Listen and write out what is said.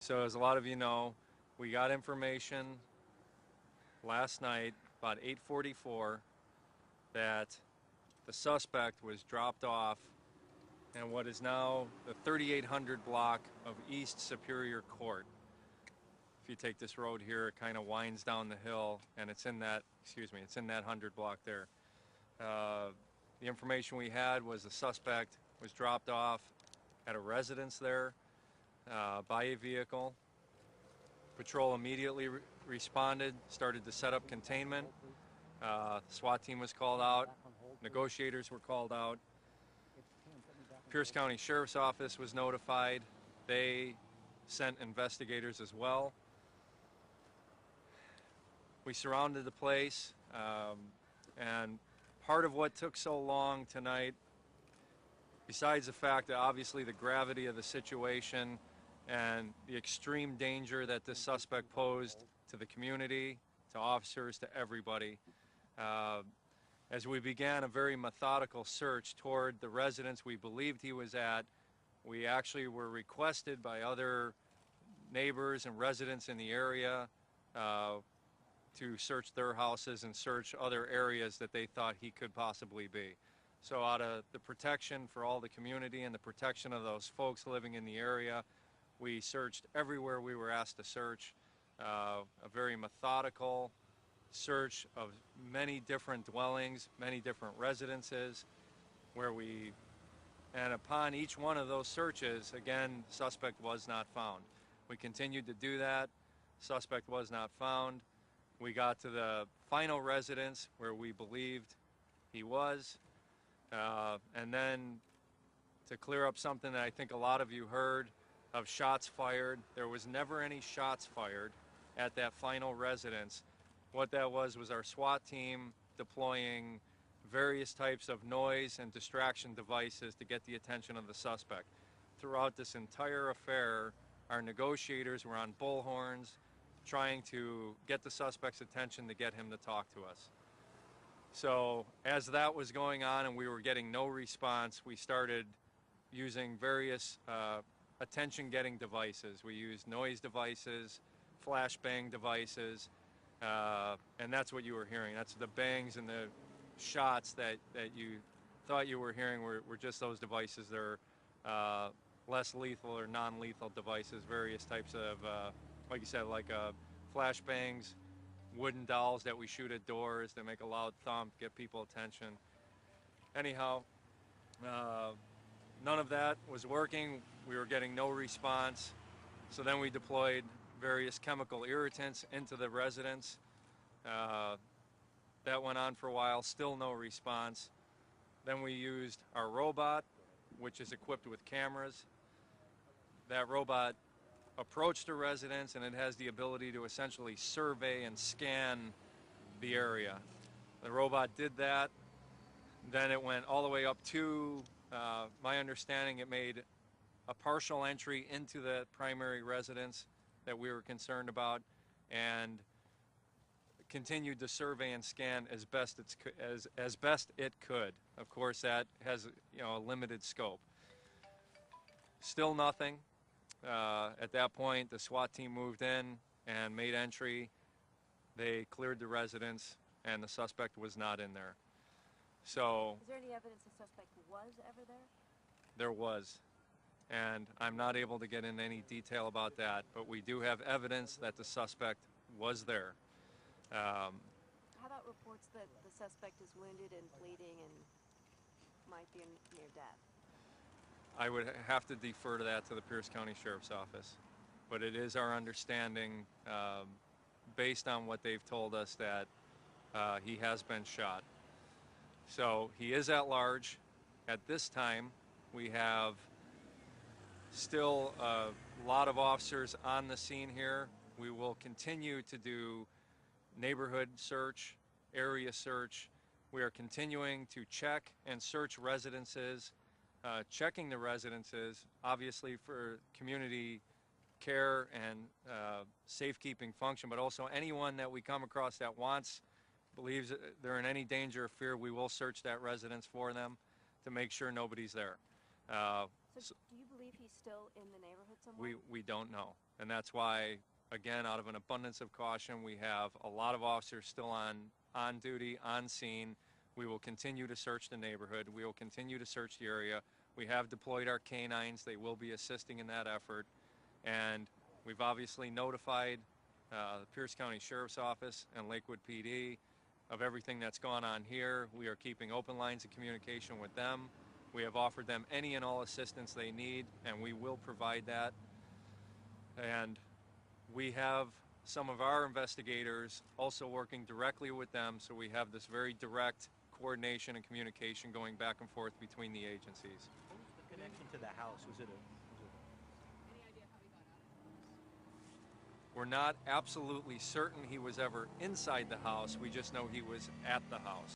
So as a lot of you know, we got information last night about 8:44 that the suspect was dropped off in what is now the 3800 block of East Superior Court. If you take this road here, it kind of winds down the hill, and it's in that, it's in that 100 block there. The information we had was the suspect was dropped off at a residence there by a vehicle. Patrol immediately responded, started to set up containment. The SWAT team was called out. Negotiators were called out. Pierce County Sheriff's Office was notified. They sent investigators as well. We surrounded the place, and part of what took so long tonight, besides the fact that obviously the gravity of the situation and the extreme danger that this suspect posed to the community, to officers, to everybody, as we began a very methodical search toward the residence we believed he was at, we actually were requested by other neighbors and residents in the area to search their houses and search other areas that they thought he could possibly be. So out of the protection for all the community and the protection of those folks living in the area, we searched everywhere we were asked to search, a very methodical search of many different dwellings, many different residences, and upon each one of those searches, again, suspect was not found. We continued to do that. Suspect was not found. We got to the final residence where we believed he was, and then to clear up something that I think a lot of you heard of shots fired, there was never any shots fired at that final residence. What that was our SWAT team deploying various types of noise and distraction devices to get the attention of the suspect. Throughout this entire affair, our negotiators were on bullhorns trying to get the suspect's attention to get him to talk to us. So as that was going on and we were getting no response, we started using various attention-getting devices. We used noise devices, flashbang devices, and that's what you were hearing. That's the bangs and the shots that you thought you were hearing were just those devices. They're less lethal or non-lethal devices, various types of, like you said, like flashbangs, wooden dolls that we shoot at doors that make a loud thump, get people attention. Anyhow, none of that was working. We were getting no response. So then we deployed various chemical irritants into the residence. That went on for a while, still no response. Then we used our robot, which is equipped with cameras. That robot approached the residence, and it has the ability to essentially survey and scan the area. The robot did that. Then it went all the way up to, my understanding, it made a partial entry into the primary residence that we were concerned about, and continued to survey and scan as best it could. Of course, that has a limited scope. Still nothing. At that point, the SWAT team moved in and made entry. They cleared the residence, and the suspect was not in there. So, is there any evidence the suspect was ever there? There was, and I'm not able to get into any detail about that, but we do have evidence that the suspect was there. How about reports that the suspect is wounded and bleeding and might be near death? I would have to defer to that to the Pierce County Sheriff's Office, but it is our understanding, based on what they've told us, that he has been shot. So he is at large. At this time, we have still a lot of officers on the scene here. We will continue to do neighborhood search, area search. We are continuing to check and search residences, checking the residences, obviously for community care and safekeeping function, but also anyone that we come across that believes they're in any danger or fear, we will search that residence for them to make sure nobody's there. So do you believe he's still in the neighborhood somewhere? We don't know. And that's why, again, out of an abundance of caution, we have a lot of officers still on duty, on scene. We will continue to search the neighborhood. We will continue to search the area. We have deployed our canines. They will be assisting in that effort. And we've obviously notified the Pierce County Sheriff's Office and Lakewood PD of everything that's gone on here. We are keeping open lines of communication with them. We have offered them any and all assistance they need, and we will provide that. And we have some of our investigators also working directly with them, so we have this very direct coordination and communication going back and forth between the agencies. What was the connection to the house? Was it We're not absolutely certain he was ever inside the house. We just know he was at the house.